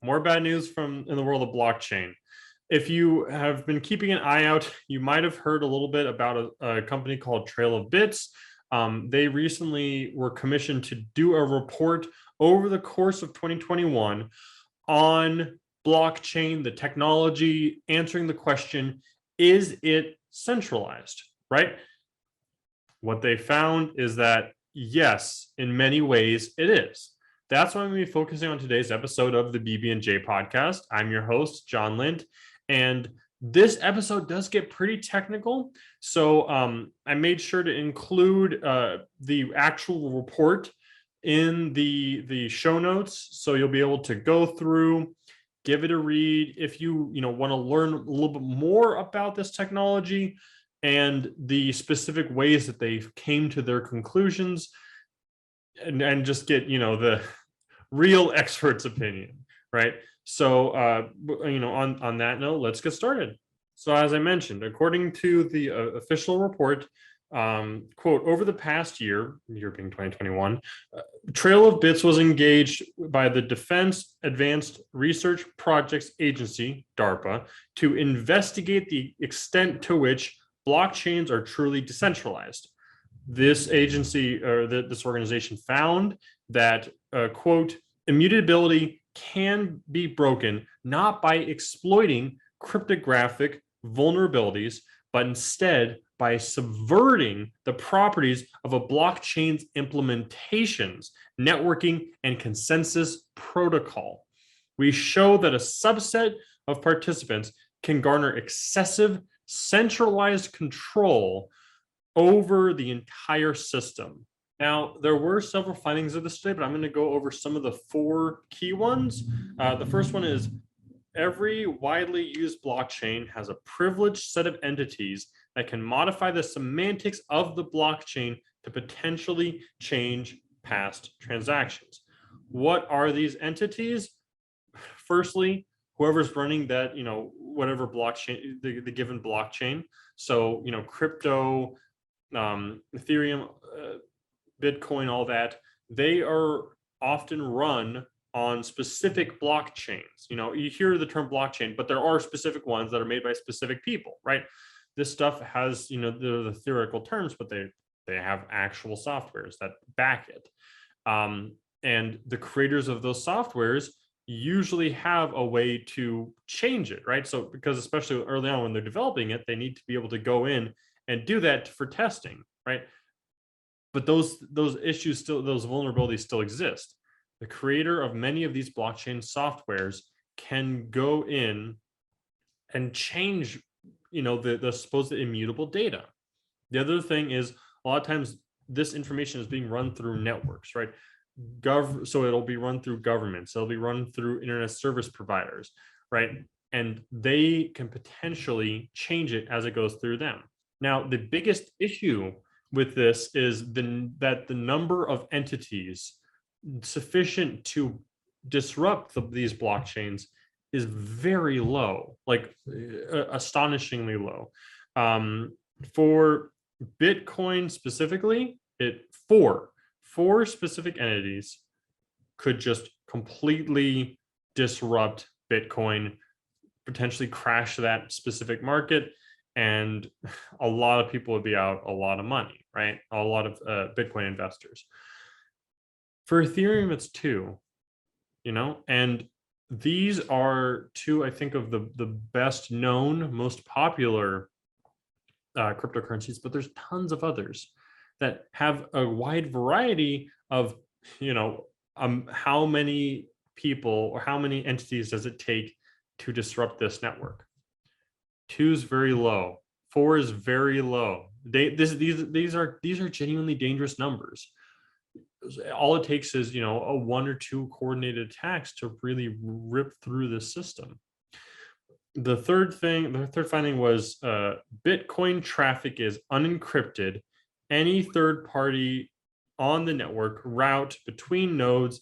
more bad news from in the world of blockchain. If you have been keeping an eye out, you might have heard a little bit about a company called Trail of Bits. They recently were commissioned to do a report over the course of 2021 on blockchain, the technology, answering the question, is it centralized, right? What they found is that, yes, in many ways it is. That's what I'm going to be focusing on today's episode of the BB&J podcast. I'm your host, John Lind, and this episode does get pretty technical. So I made sure to include the actual report in the show notes. So you'll be able to go through, give it a read. If you want to learn a little bit more about this technology and the specific ways that they came to their conclusions, and just get the real expert's opinion, right? So on that note, let's get started. So as I mentioned, according to the official report, quote, over the past year being 2021, Trail of Bits was engaged by the Defense Advanced Research Projects Agency, DARPA, to investigate the extent to which blockchains are truly decentralized. This agency or this organization found that, quote, immutability can be broken not by exploiting cryptographic vulnerabilities, but instead by subverting the properties of a blockchain's implementations, networking, and consensus protocol. We show that a subset of participants can garner excessive centralized control over the entire system. Now, there were several findings of this today, but I'm going to go over some of the four key ones. The first one is every widely used blockchain has a privileged set of entities that can modify the semantics of the blockchain to potentially change past transactions. What are these entities? Firstly, whoever's running that, whatever blockchain, the given blockchain. So, crypto, Ethereum, Bitcoin, all that, they are often run on specific blockchains. You hear the term blockchain, but there are specific ones that are made by specific people, right? This stuff has, the theoretical terms, but they have actual softwares that back it. And the creators of those softwares usually have a way to change it, right? So because especially early on when they're developing it, they need to be able to go in and do that for testing, right? But those issues still, those vulnerabilities still exist. The creator of many of these blockchain softwares can go in and change, the supposed immutable data. The other thing is a lot of times this information is being run through networks, right? So it'll be run through governments, it'll be run through internet service providers, right? And they can potentially change it as it goes through them. Now, the biggest issue with this is that the number of entities sufficient to disrupt these blockchains is very low, like astonishingly low. For Bitcoin specifically, four specific entities could just completely disrupt Bitcoin, potentially crash that specific market, and a lot of people would be out a lot of money, right? A lot of Bitcoin investors. For Ethereum, it's two, and these are two, I think, of the best known, most popular cryptocurrencies, but there's tons of others that have a wide variety of, how many people or how many entities does it take to disrupt this network? 2 is very low. 4 is very low. These are genuinely dangerous numbers. All it takes is, a 1 or 2 coordinated attacks to really rip through the system. The third finding was Bitcoin traffic is unencrypted. Any third party on the network route between nodes,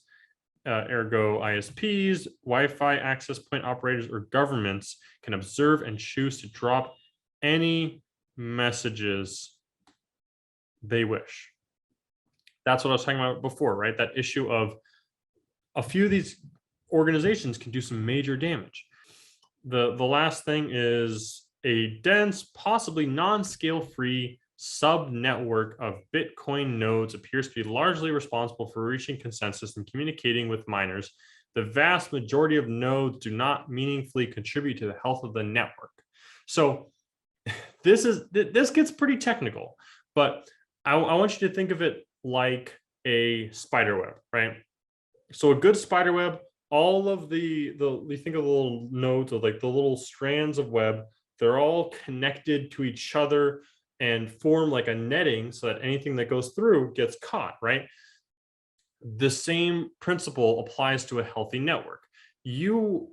ergo ISPs, Wi-Fi access point operators, or governments can observe and choose to drop any messages they wish. That's what I was talking about before, right? That issue of a few of these organizations can do some major damage. The last thing is a dense, possibly non-scale free sub-network of Bitcoin nodes appears to be largely responsible for reaching consensus and communicating with miners. The vast majority of nodes do not meaningfully contribute to the health of the network. So this gets pretty technical, but I want you to think of it like a spider web, right? So a good spider web, all of we think of the little nodes, or like the little strands of web, they're all connected to each other and form like a netting so that anything that goes through gets caught, right? The same principle applies to a healthy network. You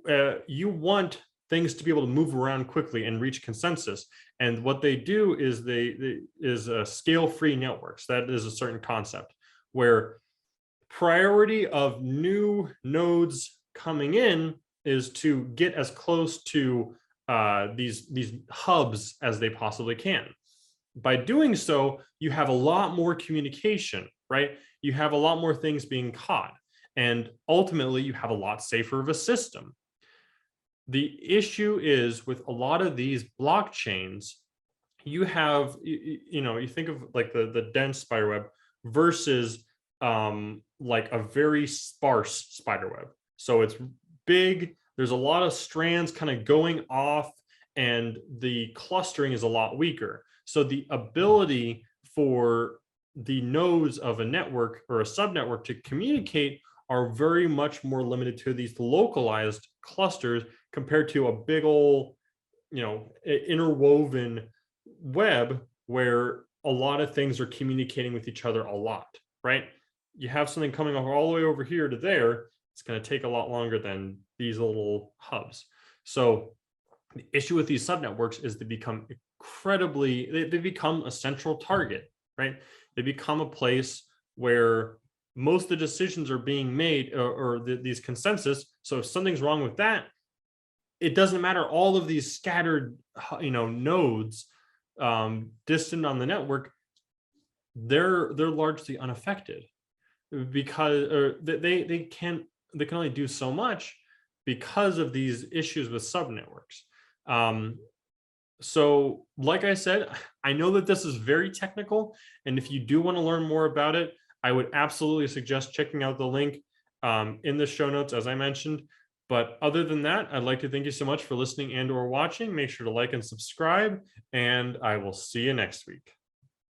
want things to be able to move around quickly and reach consensus. And what they do is they scale-free networks. That is a certain concept where priority of new nodes coming in is to get as close to these hubs as they possibly can. By doing so, you have a lot more communication, right? You have a lot more things being caught, and ultimately you have a lot safer of a system. The issue is with a lot of these blockchains, you have, you think of like the dense spider web versus like a very sparse spider web. So it's big, there's a lot of strands kind of going off, and the clustering is a lot weaker. So the ability for the nodes of a network or a subnetwork to communicate are very much more limited to these localized clusters compared to a big old, interwoven web where a lot of things are communicating with each other a lot, right? You have something coming all the way over here to there, it's going to take a lot longer than these little hubs. So the issue with these subnetworks is they become they become a central target, right? They become a place where most of the decisions are being made, or these consensus. So if something's wrong with that, it doesn't matter. All of these scattered, nodes distant on the network, they're largely unaffected because they can only do so much because of these issues with subnetworks. So like I said, I know that this is very technical, and if you do want to learn more about it, I would absolutely suggest checking out the link in the show notes, as I mentioned. But other than that, I'd like to thank you so much for listening and or watching. Make sure to like and subscribe, and I will see you next week.